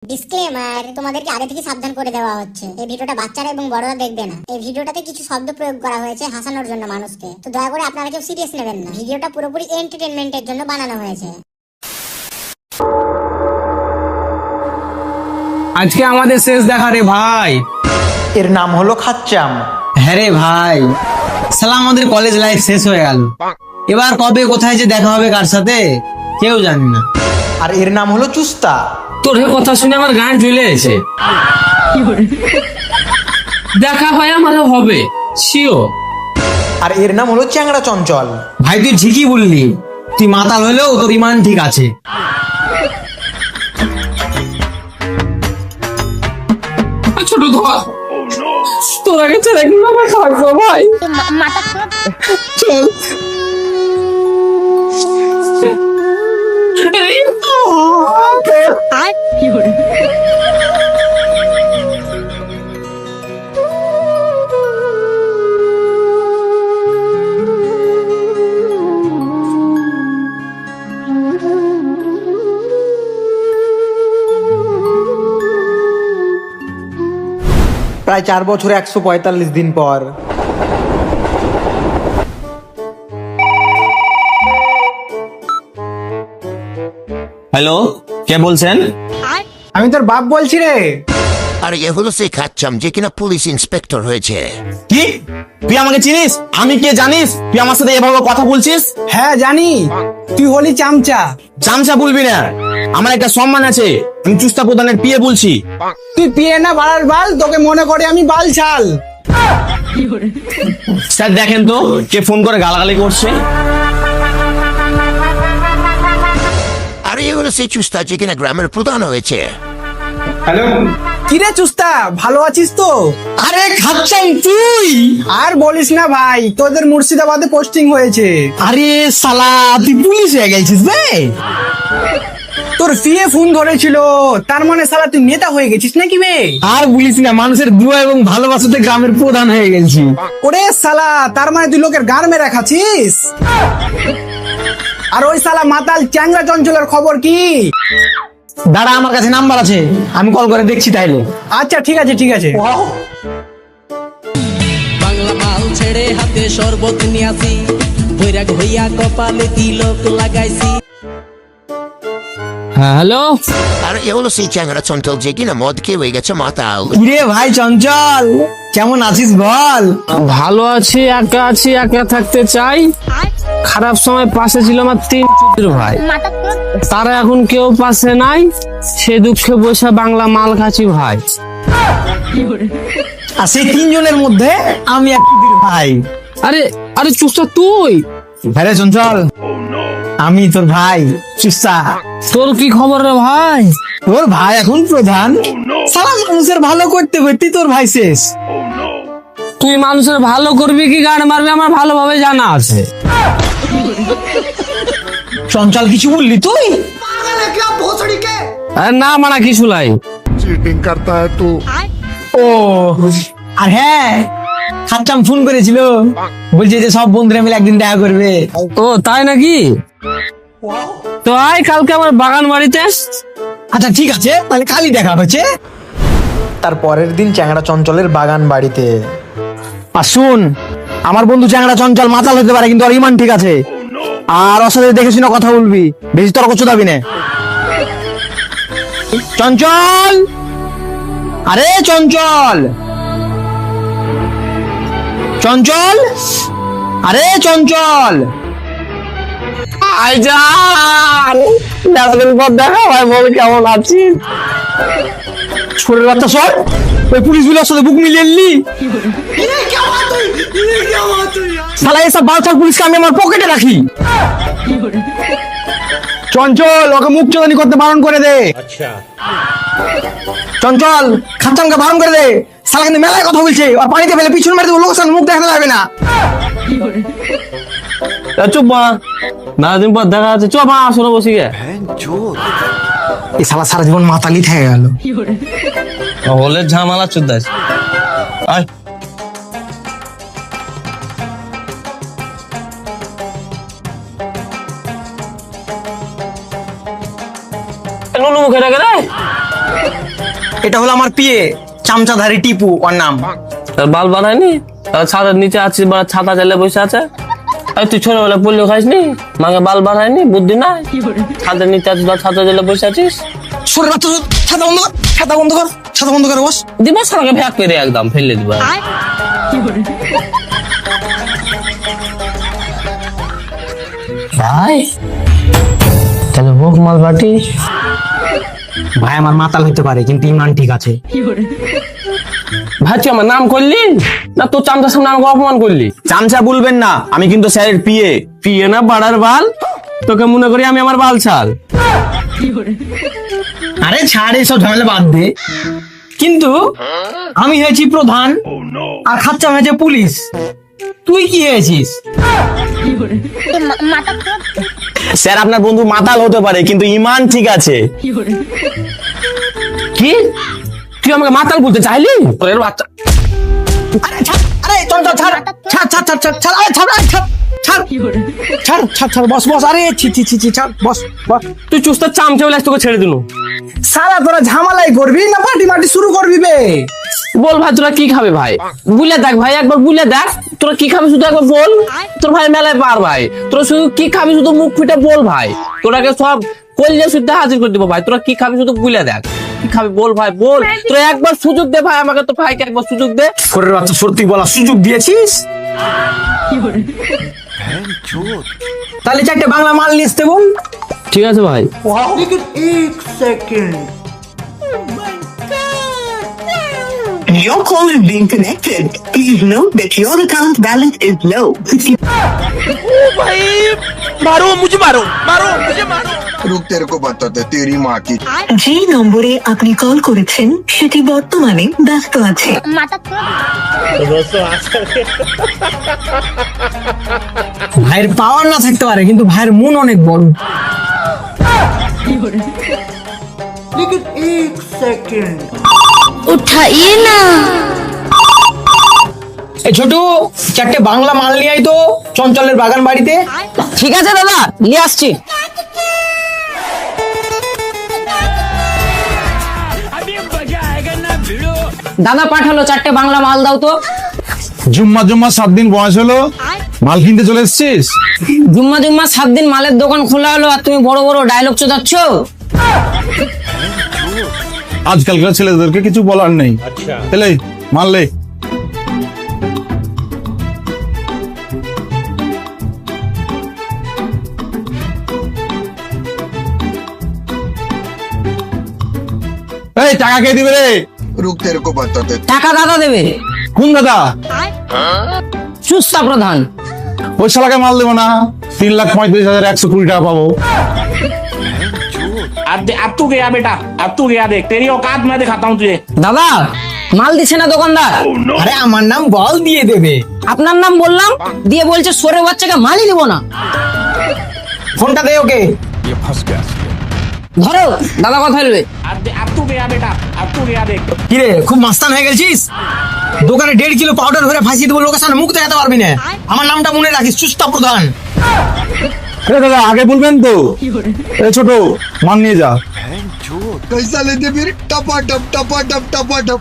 Disclaimer, তোমাদেরকে আগে থেকে সাবধান করে দেওয়া হচ্ছে, এই ভিডিওটা বাচ্চারা এবং বড়রা দেখবে না। এই ভিডিওটাতে কিছু শব্দ প্রয়োগ করা হয়েছে হাসানোর জন্য মানুষকে, তো দয়া করে আপনারা কেউ সিরিয়াস নেবেন না। ভিডিওটা পুরোপুরি এন্টারটেইনমেন্টের জন্য বানানো হয়েছে। আজকে আমাদের শেষ দেখা রে ভাই। এর নাম হলো খাচ্চাম। হ্যাঁ রে ভাই, সালা আমাদের কলেজ লাইফ শেষ হয়ে গেল। এবার কবে কোথায় যে দেখা হবে কার সাথে কেউ জানি না। আর এর নাম হলো চুস্তা। তোর কথা শুনে আমার গান চলে এসে দেখা হয় আমারও হবে শিওর। আর এর নাম হলো চ্যাংড়া চঞ্চল। ভাই তুই ঠিকই বললি, তুই মাতাল হলেও তোর ইমান ঠিক আছে। ছোট ধর তোর আগে ছেড়ে কিভাবে থাকবো ভাই। চল প্রায় 4 বছর 145 দিন পর হ্যালো, কে বলছেন? আমি তোর বাপ বলছি রে। আর এ হলো সেই খাচ্চাম যে কিনা পুলিশ ইন্সপেক্টর হয়েছে। কি তুই আমাকে চিনিস? আমি কে জানিস? তুই আমার সাথে এভাবে কথা বলছিস? হ্যাঁ জানি, তুই হলি চামচা। চামচা বলবি না, আমার একটা সম্মান আছে। আমি চুস্তা প্রধানের পিয়ে বলছি। তুই পিয়ে না বাড়ার বাল, তোকে মনে করে আমি বাল ছাল। স্যার দেখেন তো কে ফোন করে গালাগালি করছে। আর এ হলো সেই চুস্তা যে কিনা গ্রামের প্রধান হয়েছে। হ্যালো, কিরে চুস্তা, ভালো আছিস তো? আরে খাচ্ছাম তুই? আর বলিস না ভাই, তোদের মুর্শিদাবাদে পোস্টিং হয়েছে। আরে শালা তুই পুলিশ হয়ে গেছিস রে? তোর ফিয়ে ফোন ধরেছিল, তার মানে শালা তুই নেতা হয়ে গেছিস নাকি বে? আর বলিস না, মানুষের দুয়া এবং ভালোবাসাতে গ্রামের প্রধান হয়ে গেছি। ওরে শালা, তার মানে তুই লোকের গার মেরে খাচ্ছিস। আর ওই শালা মাতাল চ্যাংড়া চঞ্চলের খবর কি? দাঁড়া, আমার কাছে নাম্বার আছে, আমি কল করে দেখছি তাইলে। আচ্ছা ঠিক আছে ঠিক আছে। বাংলা মাল ছেড়ে হাতে শরবত নিয়াছি, বৈরাগ হইয়া কপালে তিলক লাগাইছি। হ্যাঁ হ্যালো, আর এ হলো সেই চ্যাংড়া চঞ্চল যে কিনা মদ খেয়ে হয়ে গেছে মাতাল। কিরে ভাই চঞ্চল, কেমন আছিস বল? ভালো আছি, একা আছি, একা থাকতে চাই। খারাপ সময় পাশে ছিল আমার 3 চুতির ভাই, তারা এখন কেউ পাশে নাই। সে দুঃখে বসে বাংলা মাল খাচ্ছি ভাই। আর সেই 3 জনের মধ্যে আমি এক ভাই। আরে আরে চুস্তা তুই? হ্যাঁ রে চঞ্চল, আমি তোর ভাই চুস্তা। তোর কি খবর রে ভাই? তোর ভাই এখন প্রধান। সারা মানুষের ভালো করতে করতে তোর ভাই শেষ। তুই মানুষের ভালো করবি কি গান মারবি আমার ভালোভাবে জানা আছে। চঞ্চল কিছু বললি তুই? আরে না মানা কিছু লাই। चीटिंग करता है तू। ও আর হ্যাঁ, খাচ্চাম ফোন করেছিল, বলছে যে সব বন্ধুরা মিলে একদিন দেখা করবে। ও তাই নাকি? তো আয় কালকে আমার বাগান বাড়িতে। আচ্ছা ঠিক আছে, তাহলে কালই দেখা হচ্ছে। তার পরের দিন চ্যাংড়া চঞ্চলের বাগান বাড়িতে। আর শুন, আমার বন্ধু চ্যাংড়া চঞ্চল মাতাল হতে পারে, কিন্তু ওর ইমান ঠিক আছে। আর ওর সাথে দেখে শুনে কথা বলবি, বেশি তর্ক চোদাবি না। চঞ্চল, আরে চঞ্চল, চঞ্চল, আরে চঞ্চল, আইজান দাদাদের পর দেখা ভাই, বল কেমন আছিস? ছোটের বাচ্চা সর, ওই পুলিশ গুলোর সাথে বুক মিলিয়ে নিলি। শালা এসব বালছাল পুলিশকে আমি আমার পকেটে রাখি। চঞ্চল, ওকে মুখ চোদানি করতে বারণ করে দে। চঞ্চল, খাচ্চামকে বারণ করে দে। শালা কিন্তু মেলায় কথা বলছে, আর পানিতে ফেলে পিছন মেরে দেবো, লোকের সামনে মুখ দেখাতে যাবে না। চুপ মা, না দিন পর দেখা আছে। চুপ মা, শোনো বসি গে। এই শালা সারা জীবন মাতালি থেকে গেল। হলে ঝামেলা চুদাস। আয় নুনু মুখে রাখে রে। এটা হলো আমার পিয়ে, চামচাধারী টিপু ওর নাম। তার বাল বানায়নি, তার ছাদের নিচে আছিস বা ছাতা চালে বসে আছে। আর তুই ছোটবেলা পড়লেও খাইসনি, মাকে বাল বানায়নি, বুদ্ধি নাই, ছাদের নিচে আছিস বা ছাতা চালে বসে আছিস। সরে বাচ্চা, ছাতা বন্ধ কর, ছাতা বন্ধ কর, ছাতা বন্ধ করে বস। দিব সারাকে ভ্যাক করে একদম ফেলে দিবা। ভাই তাহলে ভোগ মাল বাটি। ভাই আমার মাতাল হইতে পারে কিন্তু ইমান ঠিক আছে। ভাই তুই আমার নাম করলি না, তোর চামচার সামনে আমাকে অপমান করলি? চামচা বলবেন না, আমি কিন্তু স্যারের পিয়ে। পিয়ে না বাড়ার বাল, তোকে মনে করি আমি আমার বাল ছাল। আরে ছাড় এসব ঝামেলা বাদ দে। কিন্তু আমি হয়েছি প্রধান আর খাচ্চা হয়েছে পুলিশ, তুই কি হয়েছিস? স্যার আপনার বন্ধু মাতাল হতে পারে কিন্তু ইমান ঠিক আছে। কি তুই আমাকে মাতাল বলতে চাইলি? তোর বাচ্চা আরে ছাড়, আরে চল চল ছাড়, ছাড় ছাড় ছাড় ছাড় ছাড়, আরে ছাড়, আরে ছাড় ছাড় ছাড় ছাড় ছাড়, বস বস, আরে ছি ছি ছি ছি, ছাড়, বস বস। তুই চুস্তা চামচা বলে তোকে ছেড়ে দিল। সারা তোরা ঝামেলাই করবি না পার্টি মাটি শুরু করবি বে? বল ভাই তোরা কি খাবে ভাই, বুলে দেখ ভাই, একবার বুলে দেখ তোরা কি খাবি, শুধু একবার বল। তোর ভাই মেলায় পার ভাই, তোরা শুধু কি খাবি শুধু মুখ ফুটে বল ভাই, তোরাকে সব কলিজা শুদ্ধ হাজির করে দিব ভাই। তোরা কি খাবি শুধু বুলে দেখ, কি খাবি বল ভাই বল। তোরা একবার সুযোগ দে ভাই আমাকে, তো ভাইকে একবার সুযোগ দে। করে বাচ্চা সত্যি বলা সুযোগ দিয়েছিস? তাহলে চারটে বাংলা মাল নিয়ে আসতে বল। ঠিক আছে ভাই। Your call is being connected. Please note that your account balance is low. रुक तेरे को बताते तेरी माँ की যে নম্বরে আপনি কল করেছেন সেটি বর্তমানে ব্যস্ত আছে। ভাইয়ের পাওয়ার না থাকতে পারে কিন্তু ভাইয়ের মন অনেক বড়। উঠাইয়ে না। এই ছোটু চারটে বাংলা মাল নিয়ে আয় তো চঞ্চলের বাগান বাড়িতে। ঠিক আছে দাদা, নিয়ে আসছি। দাদা পাঠালো, চারটে বাংলা মাল দাও তো। জুম্মা জুম্মা 7 দিন বয়স হলো, মাল কিনতে চলে এসেছিস? জুম্মা জুম্মা 7 দিন মালের দোকান খোলা হলো আর তুমি বড় বড় ডায়লগ চোদাচ্ছ। আজকালকার ছেলেদেরকে কিছু বলার নেই। এলে মাল লে। এই টাকা কে দিবে রে? रुक तेरे को बताते টাকা দাদা দেবে। কোন দাদা? সুস্তা প্রধান। ওই শালাকে মাল দেবো না, 3,35,120 টাকা পাবো। अब तू गया बेटा, अब तू गया, देख तेरी औकात मैं दिखाता हूँ तुझे। দাদা মাল দিছে না দোকানদার। আরে আমার নাম বল দিয়ে দেবে। আপনার নাম বললাম, দিয়ে বলছে সরে বাচ্চাকে মালই দিব না। ফোনটা দে ওকে। ধরো দাদা কথা বলবে। अब तू गया बेटा, अब तू गया, देख কিরে খুব মাস্তান হয়ে গেছিস? দোকানে 1.5 কিলো পাউডার ভরে ফাঁসিয়ে দেবো, লোকের সামনে মুখ দেখাতে পারবি না। আমার নামটা মনে রাখিস, সুস্তা প্রধান। আরে দাদা আগে বলবেন তো। এই ছোট মাল নিয়ে যা। कैसा लेते फिर टपा टप टपा टप टपा टप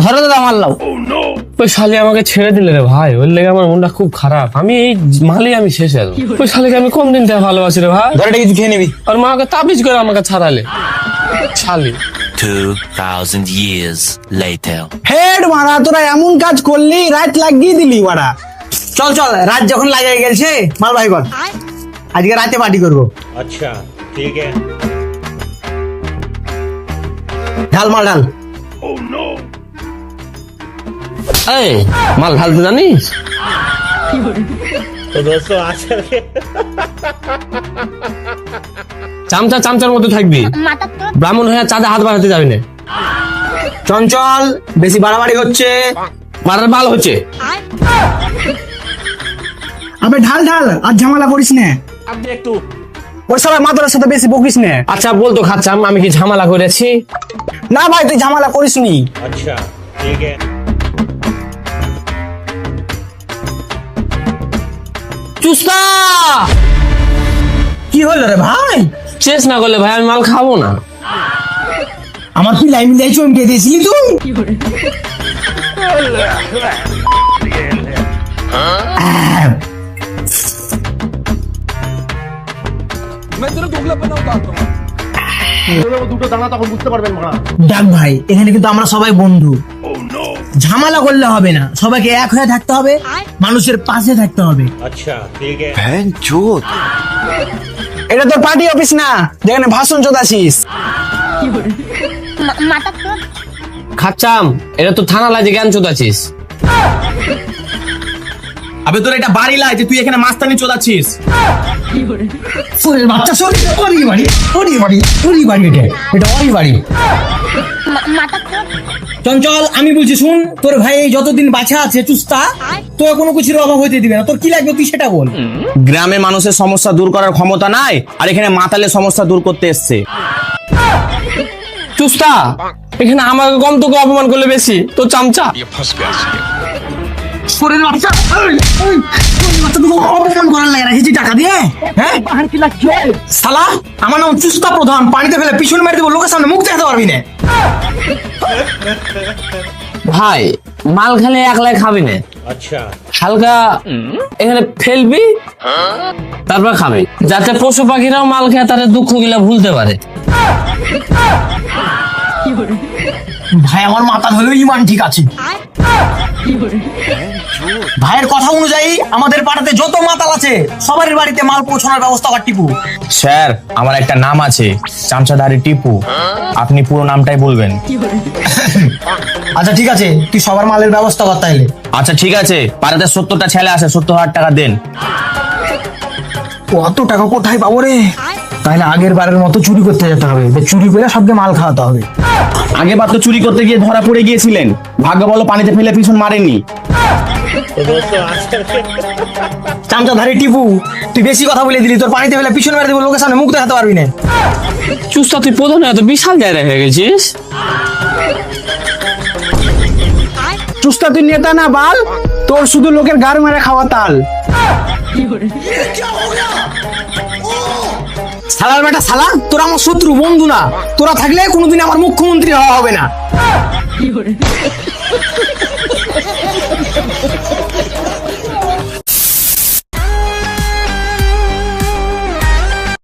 ধরো দাদা মাল লাও। ওই শালি আমাকে ছেড়ে দিলে রে ভাই, ওর লেগে আমার মনটা খুব খারাপ। আমি এই মালে আমি শেষ হয়ে যাবো। ওই শালিকে আমি কোন দিন থেকে ভালোবাসি রে ভাই। ধরে কিছু খেয়ে নিবি। আর মাকে তাবিজ করে আমাকে ছাড়ালে শালি। 2000 years later. হেড মারা, তোরা এমন কাজ করলি, রাত লাগিয়ে দিলি মারা। চল চল, রাত যখন লাগিয়ে গেছে মাল ভাই কর, আজকে রাতে পার্টি করবো। अच्छा ठीक है। ঢাল মাল ঢাল। এই মাল ঢালতে জানিস? तो दोस्तों आजकल के চামচা চামচার মতো থাকবি, ব্রাহ্মণ হয়ে চাঁদে হাত বাড়াতে যাবি না। চঞ্চল বেশি বাড়াবাড়ি হচ্ছে, মারার বাল হচ্ছে। আবে ঢাল ঢাল, আর ঝামেলা করিস না। अब देख तू ওই সবাই মাদরের সাথে বেশি বকিস না। আচ্ছা বলতো খাচ্ছাম আমি কি ঝামেলা করেছি? না ভাই তুই ঝামেলা করিস নি। अच्छा ठीक है। চুস্তা কি হলো রে ভাই? চেস না করলে ভাই আমি মাল খাবো না। আমার তুই লাইন দিয়ে চমকে দিয়েছিলি তুই। দুটো দানা তখন বুঝতে পারবেন মারা। ডাক ভাই, এখানে কিন্তু আমরা সবাই বন্ধু, ঝামেলা করলে হবে না, সবাইকে এক হয়ে থাকতে হবে, মানুষের পাশে থাকতে হবে। এটা তোর পার্টি অফিস না যেখানে ভাষণ চোদাছিস। খাচ্চাম, এটা তো থানা লাগে জ্ঞান চোদাছিস। আবে তোর এটা বাড়ি লাই যে তুই এখানে মাস্তানি চোদাচ্ছিস। সোরের বাচ্চা, সোর ওরই বাড়ি, ওরই বাড়ি, ওরই বাড়ি, এটা ওরই বাড়ি। চঞ্চল, আমি বলছি শুন, তোর ভাই যতদিন বাঁচা আছে চুস্তা, তোর কোনো কিছুর অভাব হইতে দিবে না। তোর কি লাগবে তুই সেটা বল। গ্রামের মানুষের সমস্যা দূর করার ক্ষমতা নাই, আর এখানে মাতালের সমস্যা দূর করতে এসছে। চুস্তা, এখানে আমাকে কম তোকে অপমান করলে বেশি, তো চামচা। সোরের বাচ্চা, সোরের বাচ্চা তোকে অপমান করার লাগে রাখেছি টাকা দিয়ে? হ্যাঁ শালা, আমার নাম চুস্তা প্রধান, পানিতে ফেলে পিছন মেরে দেবো, লোকের সামনে মুখ দেখাতে পারবি না। ভাই মাল খেলে একলাই খাবি না, হালকা এখানে ফেলবি তারপর খাবি, যাতে পশু পাখিরাও মাল খেয়ে তাদের দুঃখ গুলা ভুলতে পারে। ভাই আমার মাথা হলো ইমান ঠিক আছে। ভাইয়ের কথা অনুযায়ী আমাদের পাড়াতে যত মাতাল আছে সবার বাড়িতে মাল পৌঁছানোর ব্যবস্থা কর টিপু। স্যার, আমার একটা নাম আছে, চামচাধারী টিপু। আপনি পুরো নামটাই বলবেন। আচ্ছা ঠিক আছে, তুই সবার মালের ব্যবস্থা কর তাইলে। আচ্ছা ঠিক আছে, পাড়াতে 70টা ছেলে আছে, 70,000 টাকা দেন। অত টাকা কোথায় পাবো রে? তাহলে আগের বারের মতো চুরি করতে যেতে হবে, চুরি করে সবকে মাল খাওয়াতে হবে। আগের বার তো চুরি করতে গিয়ে ধরা পড়ে গিয়েছিলেন, ভাগ্য বলো পানিতে ফেলে পিছন মারেননি। চামচাধারী টিপু, তুই বেশি কথা বলে দিলি, তোর পানিতে ফেলে পিছন মেরে দেবো, লোকের সামনে মুখ দেখাতে পারবি না। চুস্তা, তুই প্রধান এত বিশাল জায়গায় হয়ে গেছিস। চুস্তা, তুই নেতা না বাল, তোর শুধু লোকের গাড় মেরে খাওয়া তাল। শালার বেটা শালা, তোরা আমার শত্রু, বন্ধু না। তোরা থাকলে কোনোদিন আমার মুখ্যমন্ত্রী হওয়া হবে না।